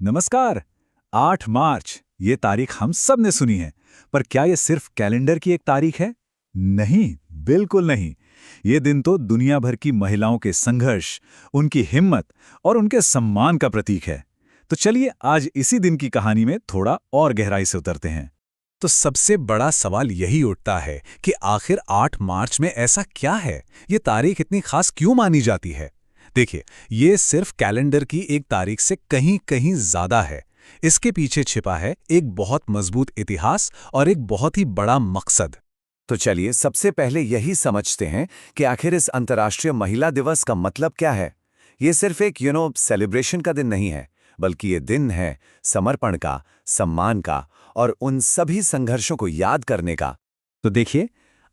नमस्कार। 8 मार्च ये तारीख हम सब ने सुनी है, पर क्या ये सिर्फ कैलेंडर की एक तारीख है? नहीं, बिल्कुल नहीं। ये दिन तो दुनिया भर की महिलाओं के संघर्ष, उनकी हिम्मत और उनके सम्मान का प्रतीक है। तो चलिए आज इसी दिन की कहानी में थोड़ा और गहराई से उतरते हैं। तो सबसे बड़ा सवाल यही उठता है कि आखिर 8 मार्च में ऐसा क्या है, ये तारीख इतनी खास क्यों मानी जाती है? देखिए, ये सिर्फ कैलेंडर की एक तारीख से कहीं कहीं ज्यादा है। इसके पीछे छिपा है एक बहुत मजबूत इतिहास और एक बहुत ही बड़ा मकसद। तो चलिए सबसे पहले यही समझते हैं कि आखिर इस अंतर्राष्ट्रीय महिला दिवस का मतलब क्या है। ये सिर्फ एक सेलिब्रेशन का दिन नहीं है, बल्कि ये दिन है समर्पण का, सम्मान का और उन सभी संघर्षों को याद करने का। तो देखिए,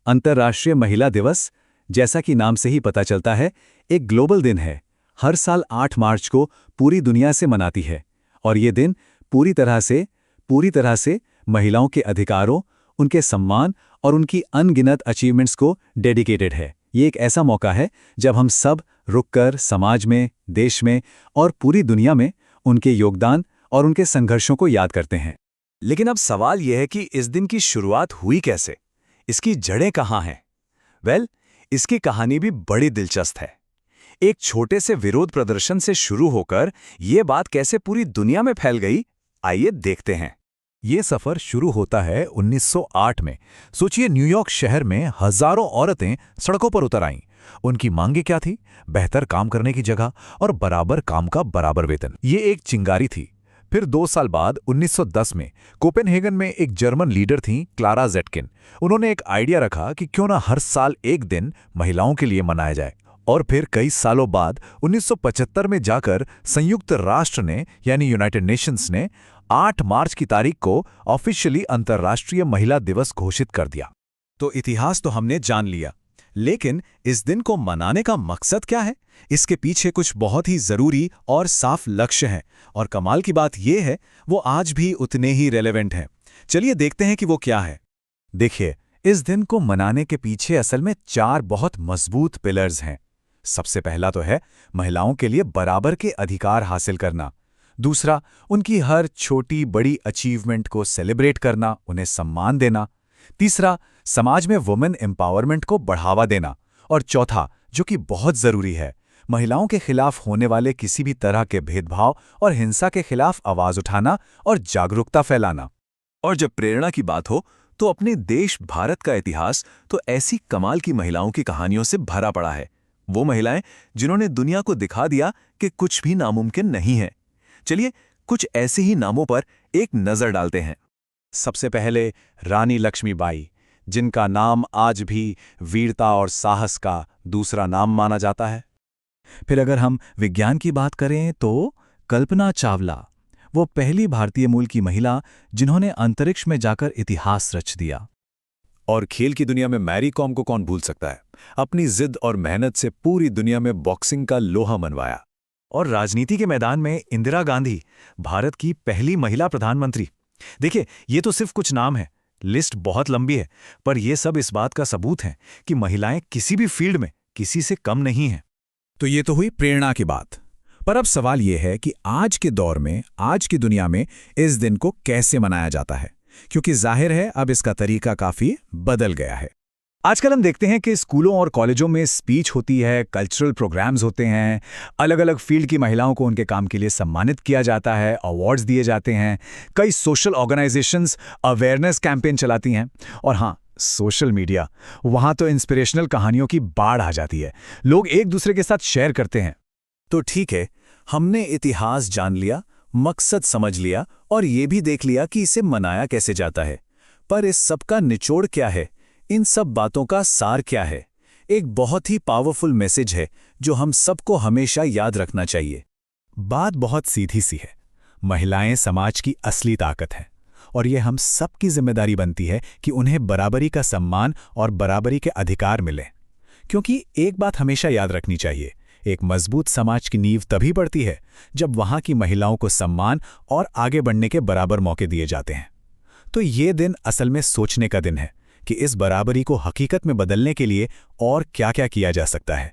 अंतर्राष्ट्रीय महिला दिवस, जैसा कि नाम से ही पता चलता है, एक ग्लोबल दिन है। हर साल 8 मार्च को पूरी दुनिया से मनाती है और ये दिन पूरी तरह से महिलाओं के अधिकारों, उनके सम्मान और उनकी अनगिनत अचीवमेंट्स को डेडिकेटेड है। ये एक ऐसा मौका है जब हम सब रुककर समाज में, देश में और पूरी दुनिया में उनके योगदान और उनके संघर्षों को याद करते हैं। लेकिन अब सवाल यह है कि इस दिन की शुरुआत हुई कैसे? इसकी जड़ें कहाँ हैं? इसकी कहानी भी बड़ी दिलचस्प है। एक छोटे से विरोध प्रदर्शन से शुरू होकर ये बात कैसे पूरी दुनिया में फैल गई, आइए देखते हैं। ये सफर शुरू होता है 1908 में। सोचिए, न्यूयॉर्क शहर में हजारों औरतें सड़कों पर उतर आईं। उनकी मांगें क्या थी? बेहतर काम करने की जगह और बराबर काम का बराबर वेतन। ये एक चिंगारी थी। फिर 2 साल बाद 1910 में कोपेनहेगन में एक जर्मन लीडर थीं, क्लारा ज़ेटकिन। उन्होंने एक आइडिया रखा कि क्यों ना हर साल एक दिन महिलाओं के लिए मनाया जाए। और फिर कई सालों बाद 1975 में जाकर संयुक्त राष्ट्र ने यानी यूनाइटेड नेशंस ने 8 मार्च की तारीख को ऑफिशियली अंतर्राष्ट्रीय महिला दिवस घोषित कर दिया। तो इतिहास तो हमने जान लिया, लेकिन इस दिन को मनाने का मकसद क्या है? इसके पीछे कुछ बहुत ही जरूरी और साफ लक्ष्य हैं, और कमाल की बात यह है वो आज भी उतने ही रेलेवेंट हैं। चलिए देखते हैं कि वो क्या है। देखिए, इस दिन को मनाने के पीछे असल में 4 बहुत मजबूत पिलर्स हैं। सबसे पहला तो है महिलाओं के लिए बराबर के अधिकार हासिल करना। दूसरा, उनकी हर छोटी बड़ी अचीवमेंट को सेलिब्रेट करना, उन्हें सम्मान देना। तीसरा, समाज में वुमेन एम्पावरमेंट को बढ़ावा देना। और चौथा, जो कि बहुत जरूरी है, महिलाओं के खिलाफ होने वाले किसी भी तरह के भेदभाव और हिंसा के खिलाफ आवाज उठाना और जागरूकता फैलाना। और जब प्रेरणा की बात हो तो अपने देश भारत का इतिहास तो ऐसी कमाल की महिलाओं की कहानियों से भरा पड़ा है। वो महिलाएं जिन्होंने दुनिया को दिखा दिया कि कुछ भी नामुमकिन नहीं है। चलिए कुछ ऐसे ही नामों पर एक नजर डालते हैं। सबसे पहले रानी लक्ष्मीबाई, जिनका नाम आज भी वीरता और साहस का दूसरा नाम माना जाता है। फिर अगर हम विज्ञान की बात करें तो कल्पना चावला, वो पहली भारतीय मूल की महिला जिन्होंने अंतरिक्ष में जाकर इतिहास रच दिया। और खेल की दुनिया में मैरी कॉम को कौन भूल सकता है? अपनी जिद और मेहनत से पूरी दुनिया में बॉक्सिंग का लोहा मनवाया। और राजनीति के मैदान में इंदिरा गांधी, भारत की पहली महिला प्रधानमंत्री। देखिए, ये तो सिर्फ कुछ नाम है, लिस्ट बहुत लंबी है, पर ये सब इस बात का सबूत है कि महिलाएं किसी भी फील्ड में किसी से कम नहीं हैं। तो ये तो हुई प्रेरणा की बात। पर अब सवाल यह है कि आज के दौर में, आज की दुनिया में इस दिन को कैसे मनाया जाता है, क्योंकि जाहिर है अब इसका तरीका काफी बदल गया है। आजकल हम देखते हैं कि स्कूलों और कॉलेजों में स्पीच होती है, कल्चरल प्रोग्राम्स होते हैं, अलग अलग फील्ड की महिलाओं को उनके काम के लिए सम्मानित किया जाता है, अवार्ड्स दिए जाते हैं। कई सोशल ऑर्गेनाइजेशंस अवेयरनेस कैंपेन चलाती हैं। और हाँ, सोशल मीडिया, वहाँ तो इंस्पिरेशनल कहानियों की बाढ़ आ जाती है। लोग एक दूसरे के साथ शेयर करते हैं। तो ठीक है, हमने इतिहास जान लिया, मकसद समझ लिया और ये भी देख लिया कि इसे मनाया कैसे जाता है। पर इस सब का निचोड़ क्या है? इन सब बातों का सार क्या है? एक बहुत ही पावरफुल मैसेज है जो हम सबको हमेशा याद रखना चाहिए। बात बहुत सीधी सी है। महिलाएं समाज की असली ताकत हैं और ये हम सबकी जिम्मेदारी बनती है कि उन्हें बराबरी का सम्मान और बराबरी के अधिकार मिलें। क्योंकि एक बात हमेशा याद रखनी चाहिए, एक मजबूत समाज की नींव तभी पड़ती है जब वहां की महिलाओं को सम्मान और आगे बढ़ने के बराबर मौके दिए जाते हैं। तो ये दिन असल में सोचने का दिन है कि इस बराबरी को हकीकत में बदलने के लिए और क्या-क्या किया जा सकता है।